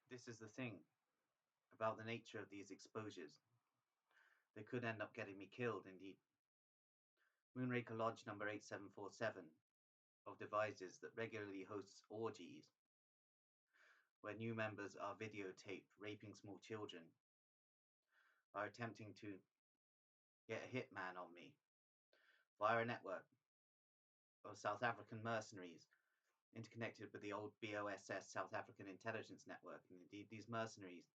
This is the thing about the nature of these exposures. They could end up getting me killed, indeed. Moonraker Lodge number 8747 of Devizes that regularly hosts orgies where new members are videotaped raping small children are attempting to get a hitman on me via a network of South African mercenaries interconnected with the old BOSS South African intelligence network. And indeed, these mercenaries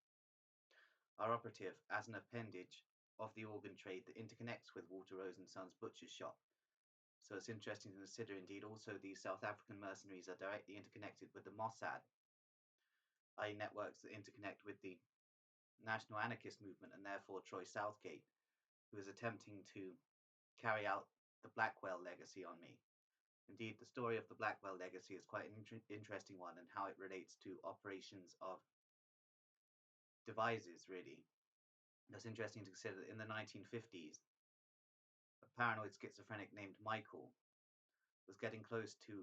are operative as an appendage of the organ trade that interconnects with Walter Rose and Sons Butcher's Shop. So it's interesting to consider, indeed, also these South African mercenaries are directly interconnected with the Mossad, i.e. networks that interconnect with the National Anarchist Movement and therefore Troy Southgate, who is attempting to carry out the Blackwell legacy on me. Indeed, the story of the Blackwell legacy is quite an interesting one, and how it relates to operations of Devizes, really. It's interesting to consider that in the 1950s, a paranoid schizophrenic named Michael was getting close to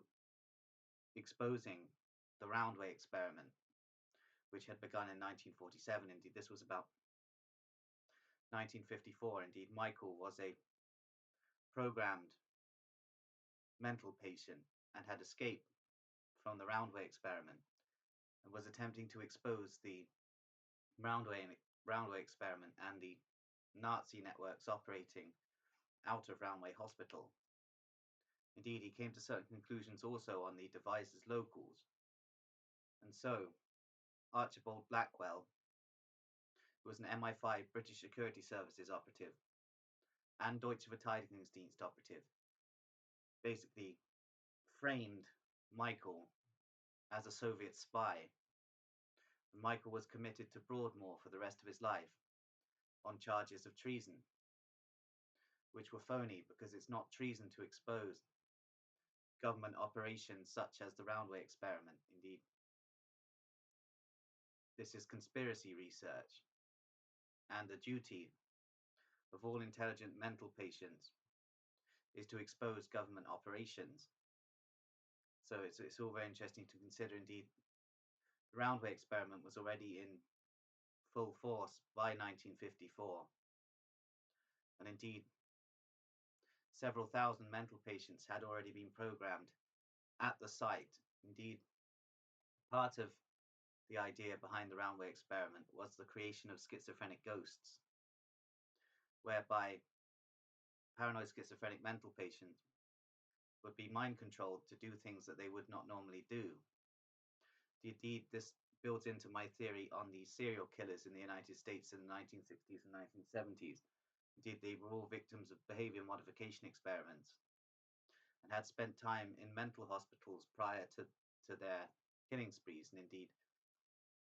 exposing the Roundway experiment, which had begun in 1947. Indeed, this was about 1954. Indeed, Michael was a programmed mental patient and had escaped from the Roundway experiment and was attempting to expose the Roundway experiment and the Nazi networks operating out of Roundway Hospital. Indeed, he came to certain conclusions also on the Devizes locals. And so, Archibald Blackwell, who was an MI5 British Security Services operative and Deutsche Verteidigungsdienst operative, basically framed Michael as a Soviet spy. And Michael was committed to Broadmoor for the rest of his life on charges of treason, which were phony because it's not treason to expose government operations such as the Roundway experiment. Indeed, this is conspiracy research, and the duty of all intelligent mental patients is to expose government operations. So it's all very interesting to consider. Indeed, the Roundway experiment was already in full force by 1954, and indeed, several thousand mental patients had already been programmed at the site. Indeed, part of the idea behind the Roundway experiment was the creation of schizophrenic ghosts, whereby paranoid schizophrenic mental patients would be mind controlled to do things that they would not normally do. Indeed, this builds into my theory on the serial killers in the United States in the 1960s and 1970s. Indeed, they were all victims of behavior modification experiments and had spent time in mental hospitals prior to their killing sprees. And indeed,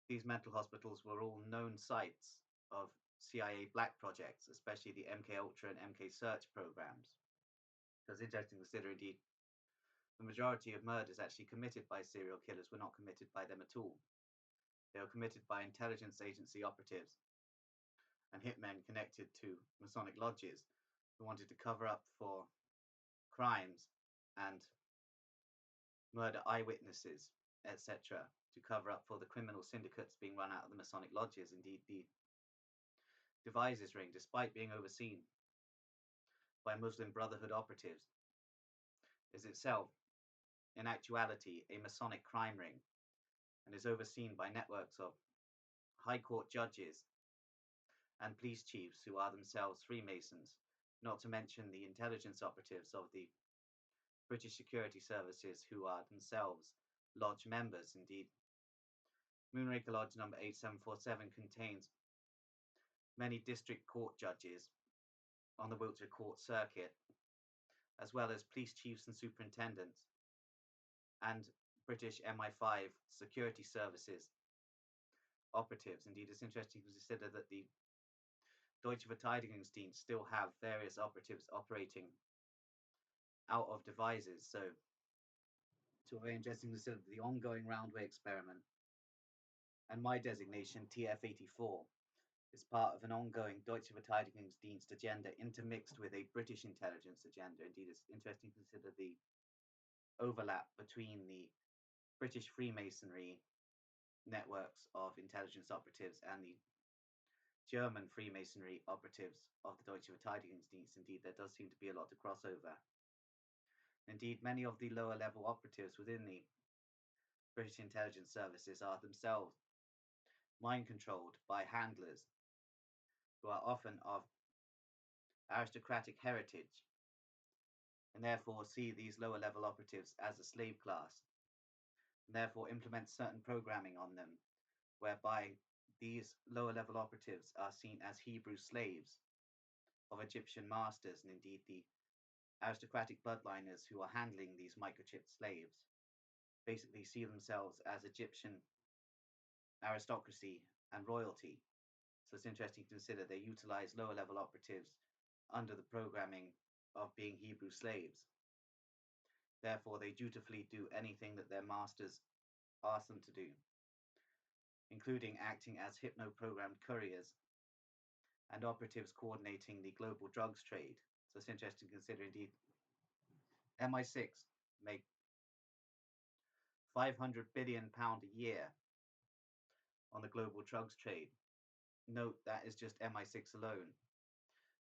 these mental hospitals were all known sites of CIA black projects, especially the MK Ultra and MK Search programs. So it's interesting to consider, indeed, the majority of murders actually committed by serial killers were not committed by them at all. They were committed by intelligence agency operatives and hitmen connected to Masonic lodges who wanted to cover up for crimes and murder eyewitnesses, etc., to cover up for the criminal syndicates being run out of the Masonic lodges. Indeed, the Devizes ring, despite being overseen by Muslim Brotherhood operatives, is itself, in actuality, a Masonic crime ring and is overseen by networks of high court judges and police chiefs who are themselves Freemasons, not to mention the intelligence operatives of the British Security Services who are themselves lodge members. Indeed, Moonraker Lodge number 8747 contains many district court judges on the Wiltshire Court Circuit, as well as police chiefs and superintendents, and British MI5 security services operatives. Indeed, it's interesting to consider that the Deutsche Verteidigungsdienst still have various operatives operating out of Devizes. So it's very interesting to consider the ongoing Roundway experiment and my designation, TF84, is part of an ongoing Deutsche Verteidigungsdienst agenda intermixed with a British intelligence agenda. Indeed, it's interesting to consider the overlap between the British Freemasonry networks of intelligence operatives and the German Freemasonry operatives of the Deutsche Verteidigungsdienst. Indeed, there does seem to be a lot of crossover. Indeed, many of the lower level operatives within the British intelligence services are themselves mind controlled by handlers who are often of aristocratic heritage and therefore see these lower level operatives as a slave class and therefore implement certain programming on them whereby these lower level operatives are seen as Hebrew slaves of Egyptian masters, and indeed the aristocratic bloodliners who are handling these microchipped slaves basically see themselves as Egyptian aristocracy and royalty. So it's interesting to consider they utilize lower level operatives under the programming of being Hebrew slaves. Therefore, they dutifully do anything that their masters ask them to do, including acting as hypno-programmed couriers and operatives coordinating the global drugs trade. So it's interesting to consider indeed MI6 make £500 billion a year on the global drugs trade. Note that is just MI6 alone.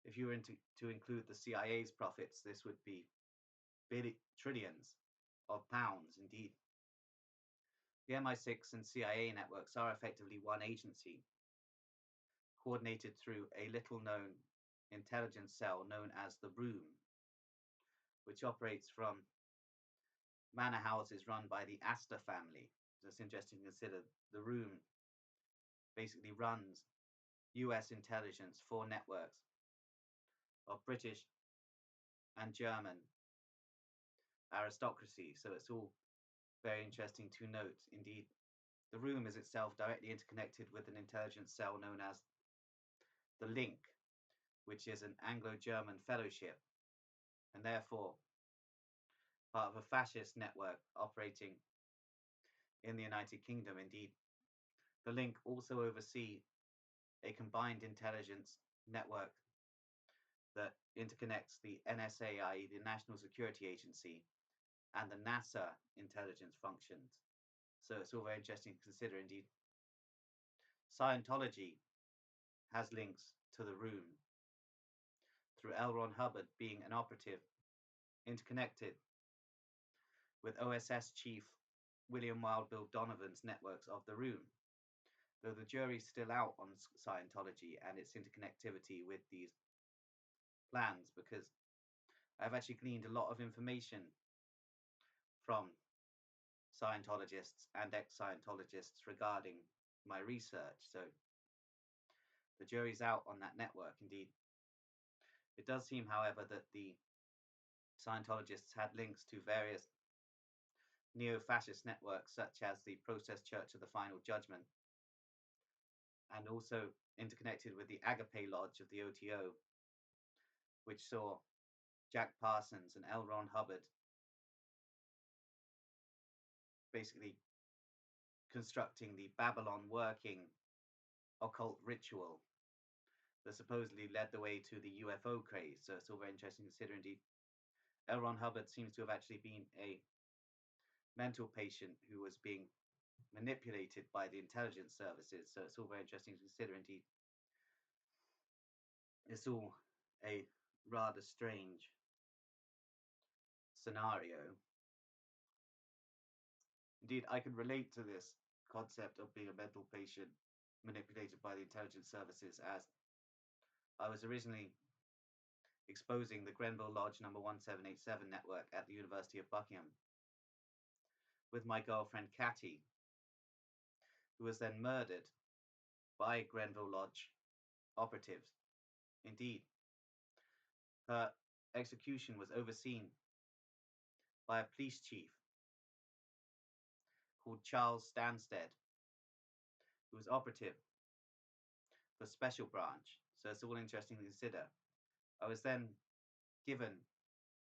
If you were to include the CIA's profits, this would be trillions of pounds indeed. The MI6 and CIA networks are effectively one agency, coordinated through a little-known intelligence cell known as the Room, which operates from manor houses run by the Astor family. So it's interesting to consider the Room basically runs US intelligence for networks of British and German aristocracy. So it's all very interesting to note. Indeed, the Room is itself directly interconnected with an intelligence cell known as the Link, which is an Anglo-German fellowship, and therefore part of a fascist network operating in the United Kingdom. Indeed, the Link also oversee a combined intelligence network that interconnects the NSA, i.e. the National Security Agency, and the NASA intelligence functions. So it's all very interesting to consider. Indeed, Scientology has links to the Room through L. Ron Hubbard being an operative interconnected with OSS chief William Wild Bill Donovan's networks of the Room, though the jury's still out on Scientology and its interconnectivity with these plans, because I've actually gleaned a lot of information from Scientologists and ex-Scientologists regarding my research. So the jury's out on that network. Indeed, it does seem, however, that the Scientologists had links to various neo-fascist networks such as the Process Church of the Final Judgment, and also interconnected with the Agape Lodge of the OTO, which saw Jack Parsons and L. Ron Hubbard basically constructing the Babylon working occult ritual that supposedly led the way to the UFO craze. So it's all very interesting to consider. Indeed, L. Ron Hubbard seems to have actually been a mental patient who was being manipulated by the intelligence services. So it's all very interesting to consider. Indeed, it's all a rather strange scenario. Indeed, I can relate to this concept of being a mental patient manipulated by the intelligence services, as I was originally exposing the Grenville Lodge number 1787 network at the University of Buckingham with my girlfriend Catty, who was then murdered by Grenville Lodge operatives. Indeed, her execution was overseen by a police chief called Charles Stanstead, who was operative for Special Branch. So it's all interesting to consider. I was then given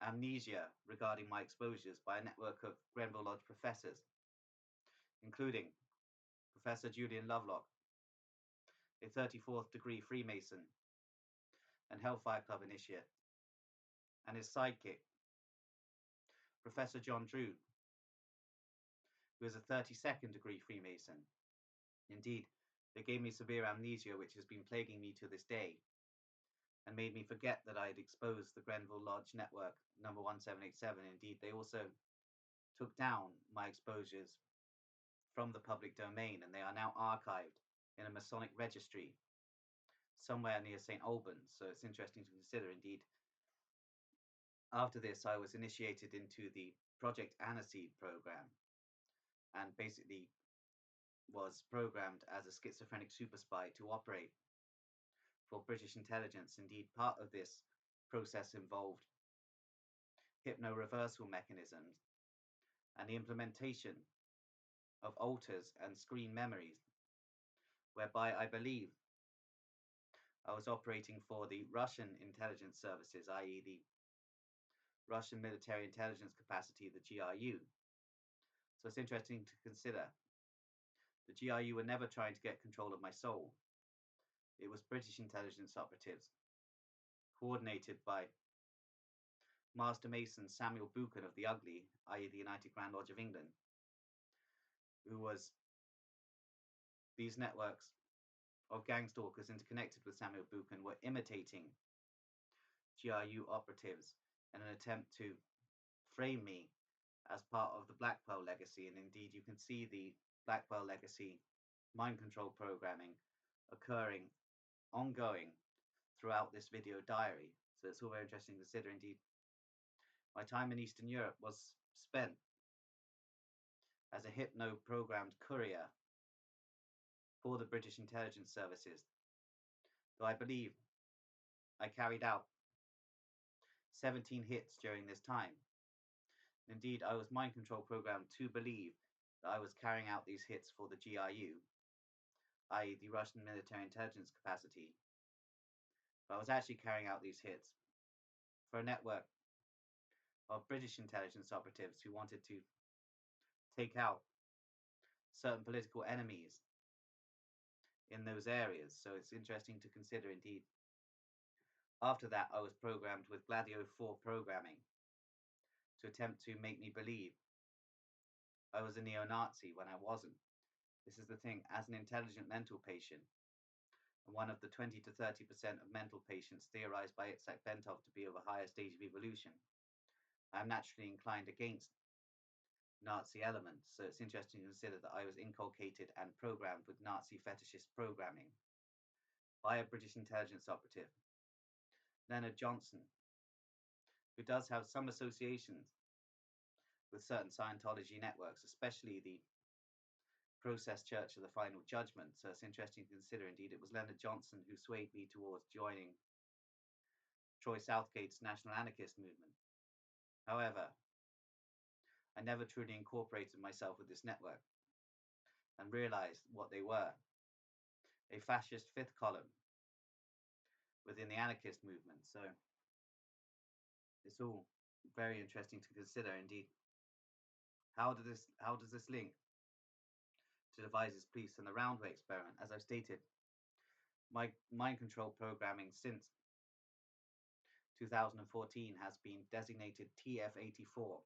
amnesia regarding my exposures by a network of Grenville Lodge professors, including Professor Julian Lovelock, a 34th degree Freemason and Hellfire Club initiate, and his sidekick, Professor John Drew, who is a 32nd degree Freemason Indeed, they gave me severe amnesia, which has been plaguing me to this day, and made me forget that I had exposed the Grenville Lodge network number 1787. Indeed, they also took down my exposures from the public domain, and they are now archived in a Masonic registry somewhere near St. Albans. So it's interesting to consider. Indeed, after this, I was initiated into the Project Aniseed program and basically was programmed as a schizophrenic super spy to operate for British intelligence. Indeed, part of this process involved hypno-reversal mechanisms and the implementation of alters and screen memories, whereby I believe I was operating for the Russian intelligence services, i.e. the Russian military intelligence capacity, the GRU. So it's interesting to consider. The GRU were never trying to get control of my soul. It was British intelligence operatives, coordinated by Master Mason Samuel Buchan of the Ugly, i.e. the United Grand Lodge of England, who was these networks of gang stalkers interconnected with Samuel Buchan were imitating GRU operatives in an attempt to frame me as part of the Blackwell legacy. And indeed, you can see the Blackwell legacy mind control programming occurring ongoing throughout this video diary. So it's all very interesting to consider. Indeed, my time in Eastern Europe was spent as a hypno-programmed courier for the British intelligence services, though I believe I carried out 17 hits during this time. Indeed, I was mind control programmed to believe that I was carrying out these hits for the GRU, i.e. the Russian military intelligence capacity, but I was actually carrying out these hits for a network of British intelligence operatives who wanted to take out certain political enemies in those areas. So it's interesting to consider. Indeed, after that, I was programmed with Gladio 4 programming to attempt to make me believe I was a neo-Nazi when I wasn't. This is the thing, as an intelligent mental patient, and one of the 20 to 30% of mental patients theorized by Itzhak Bentov to be of a higher stage of evolution, I am naturally inclined against Nazi elements. So it's interesting to consider that I was inculcated and programmed with Nazi fetishist programming by a British intelligence operative, Leonard Johnson, who does have some associations with certain Scientology networks, especially the Process Church of the Final Judgment. So it's interesting to consider. Indeed, it was Leonard Johnson who swayed me towards joining Troy Southgate's National Anarchist movement. However, I never truly incorporated myself with this network and realized what they were: a fascist fifth column within the anarchist movement. So it's all very interesting to consider. Indeed, how does this link to Devizes Police and the Roundway experiment? As I've stated, my mind control programming since 2014 has been designated TF84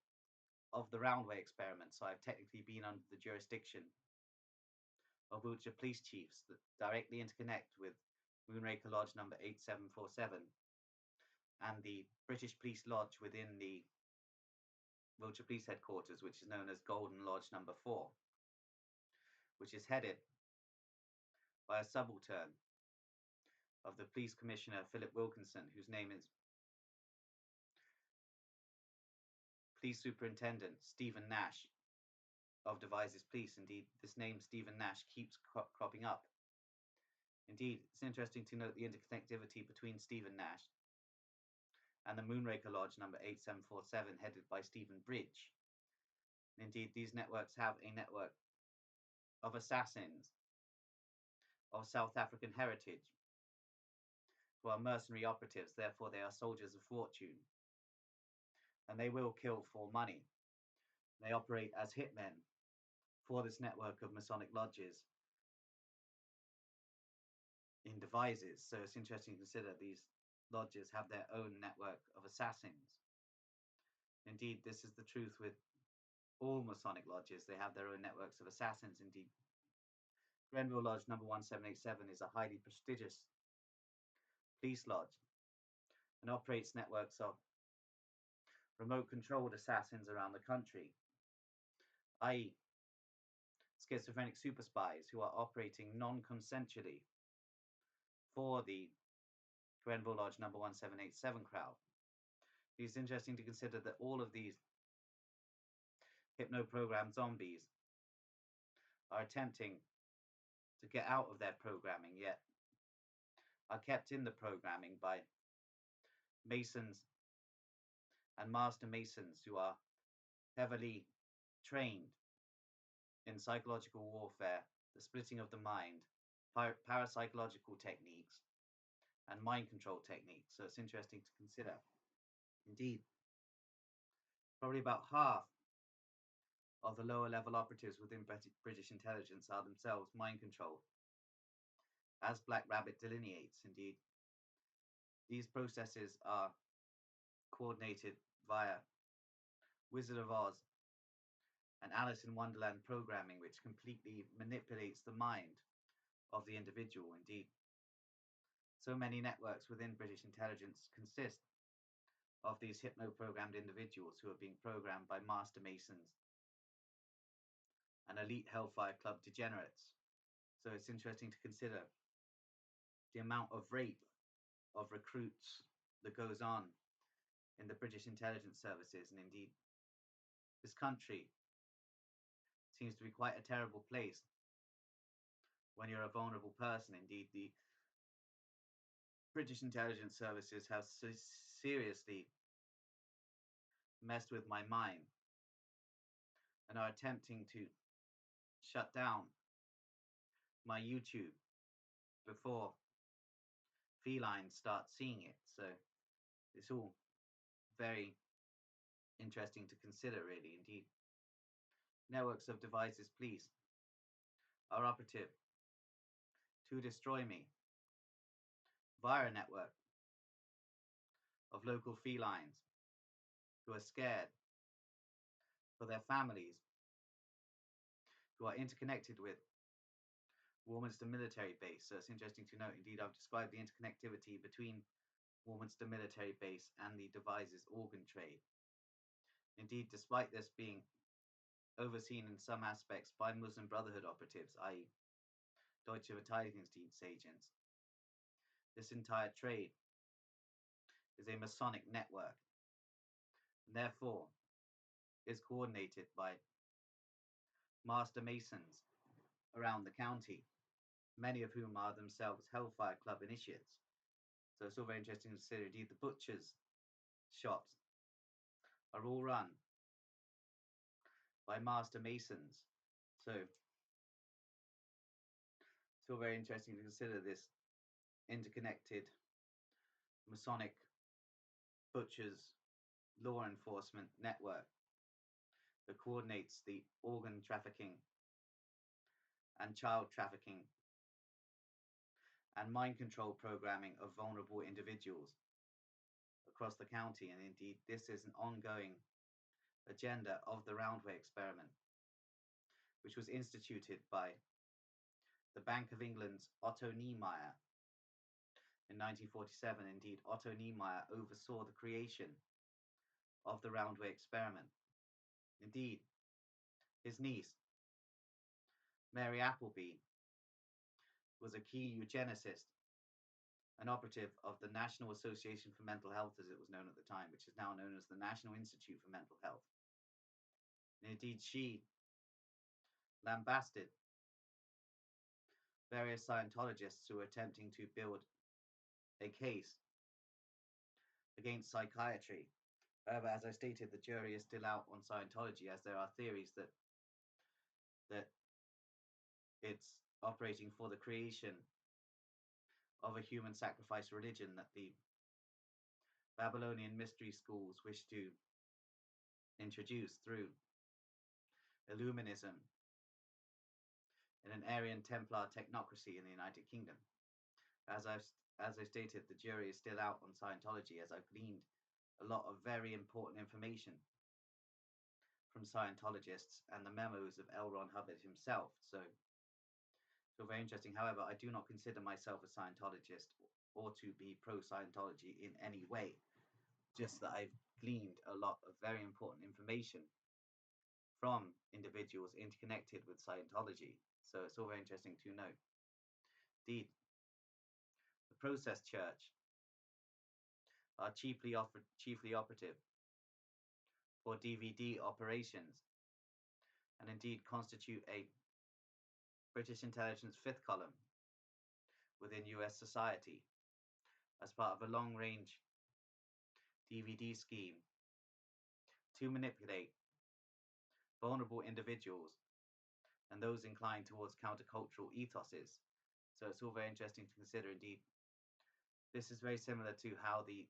of the Roundway experiment. So I've technically been under the jurisdiction of Wiltshire police chiefs that directly interconnect with Moonraker Lodge number 8747 and the British Police Lodge within the Wiltshire Police Headquarters, which is known as Golden Lodge number 4, which is headed by a subaltern of the Police Commissioner Philip Wilkinson, whose name is Police Superintendent Stephen Nash of Devizes Police. Indeed, this name Stephen Nash keeps cropping up. Indeed, it's interesting to note the interconnectivity between Stephen Nash and the Moonraker Lodge number 8747, headed by Stephen Bridge. Indeed, these networks have a network of assassins of South African heritage who are mercenary operatives. Therefore, they are soldiers of fortune, and they will kill for money. They operate as hitmen for this network of Masonic lodges in Devizes. So it's interesting to consider these lodges have their own network of assassins. Indeed, this is the truth with all Masonic lodges. They have their own networks of assassins. Indeed, Grenville Lodge number 1787 is a highly prestigious police lodge and operates networks of remote controlled assassins around the country, i.e., schizophrenic super spies who are operating non-consensually for the Grenville Lodge number 1787 crowd. It's interesting to consider that all of these hypno-programmed zombies are attempting to get out of their programming, yet are kept in the programming by Masons and Master Masons who are heavily trained in psychological warfare, the splitting of the mind, parapsychological techniques, and mind control techniques. So it's interesting to consider. Indeed, probably about half of the lower level operatives within British intelligence are themselves mind controlled. As Black Rabbit delineates, indeed, these processes are coordinated via Wizard of Oz and Alice in Wonderland programming, which completely manipulates the mind of the individual. Indeed, so many networks within British intelligence consist of these hypno-programmed individuals who are being programmed by Master Masons and elite Hellfire Club degenerates. So it's interesting to consider the amount of rape of recruits that goes on in the British intelligence services. And indeed, this country seems to be quite a terrible place when you're a vulnerable person. Indeed, the British intelligence services have seriously messed with my mind and are attempting to shut down my YouTube before felines start seeing it. So it's all very interesting to consider, really. Indeed, networks of Devizes police are operative to destroy me via a network of local felines who are scared for their families, who are interconnected with Warminster military base. So it's interesting to note, indeed, I've described the interconnectivity between Warminster military base and the Devizes organ trade. Indeed, despite this being overseen in some aspects by Muslim Brotherhood operatives, i.e. Deutsche Verteidigungsdienst agents, this entire trade is a Masonic network, and therefore is coordinated by Master Masons around the county, many of whom are themselves Hellfire Club initiates. So it's all very interesting to consider. Indeed, the butchers' shops are all run by Master Masons. So it's all very interesting to consider this interconnected Masonic butchers law enforcement network that coordinates the organ trafficking and child trafficking and mind control programming of vulnerable individuals across the county. And indeed, this is an ongoing agenda of the Roundway experiment, which was instituted by the Bank of England's Otto Niemeyer in 1947. Indeed, Otto Niemeyer oversaw the creation of the Roundway experiment. Indeed, his niece, Mary Appleby, was a key eugenicist, an operative of the National Association for Mental Health, as it was known at the time, which is now known as the National Institute for Mental Health. And indeed, she lambasted various Scientologists who were attempting to build a case against psychiatry. However, as I stated, the jury is still out on Scientology, as there are theories that it's operating for the creation of a human sacrifice religion that the Babylonian mystery schools wish to introduce through Illuminism in an Aryan Templar technocracy in the United Kingdom. As I stated, the jury is still out on Scientology, as I've gleaned a lot of very important information from Scientologists and the memos of L. Ron Hubbard himself. So So very interesting. However, I do not consider myself a Scientologist or to be pro-Scientology in any way. Just that I've gleaned a lot of very important information from individuals interconnected with Scientology. So it's all very interesting to know. Indeed, the process church are chiefly operative for DVD operations, and indeed constitute a British intelligence fifth column within US society as part of a long-range DVD scheme to manipulate vulnerable individuals and those inclined towards countercultural ethoses. So it's all very interesting to consider. Indeed, this is very similar to how the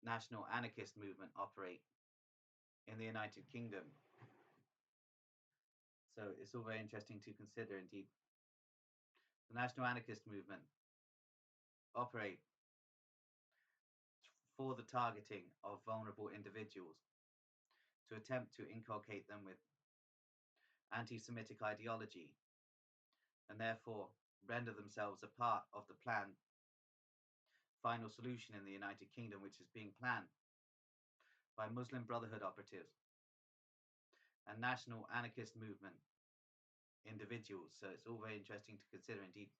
national anarchist movement operate in the United Kingdom. So it's all very interesting to consider. Indeed, the national anarchist movement operate for the targeting of vulnerable individuals to attempt to inculcate them with anti-Semitic ideology and therefore render themselves a part of the planned final solution in the United Kingdom, which is being planned by Muslim Brotherhood operatives and national anarchist movement individuals. So it's all very interesting to consider. Indeed,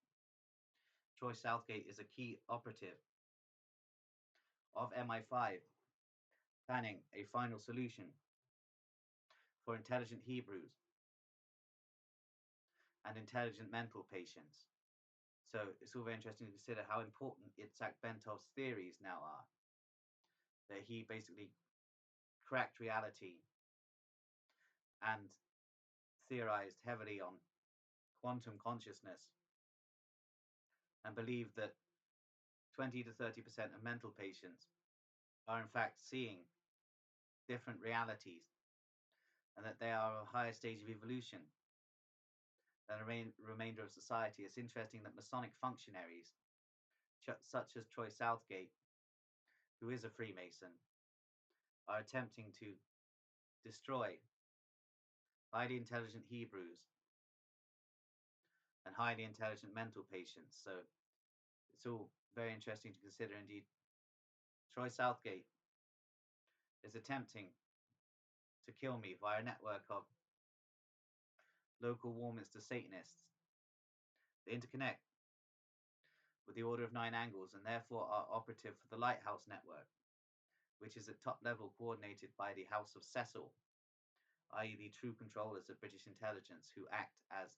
Troy Southgate is a key operative of MI5 planning a final solution for intelligent Hebrews and intelligent mental patients. So it's all very interesting to consider how important Itzhak Bentov's theories now are. That he basically cracked reality and theorized heavily on quantum consciousness and believed that 20 to 30% of mental patients are in fact seeing different realities and that they are a higher stage of evolution than the remainder of society. It's interesting that Masonic functionaries, such as Troy Southgate, who is a Freemason, are attempting to destroy highly intelligent Hebrews and highly intelligent mental patients. So it's all very interesting to consider. Indeed, Troy Southgate is attempting to kill me via a network of local Warminster Satanists. They interconnect with the Order of Nine Angles and therefore are operative for the Lighthouse Network, which is at top level coordinated by the House of Cecil, i.e. the true controllers of British intelligence who act as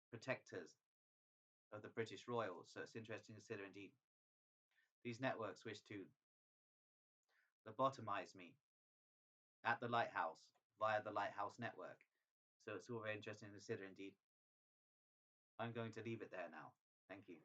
protectors of the British royals. So it's interesting to consider. Indeed, these networks wish to lobotomize me at the lighthouse via the Lighthouse Network. So it's all very interesting to consider. Indeed, I'm going to leave it there now. Thank you.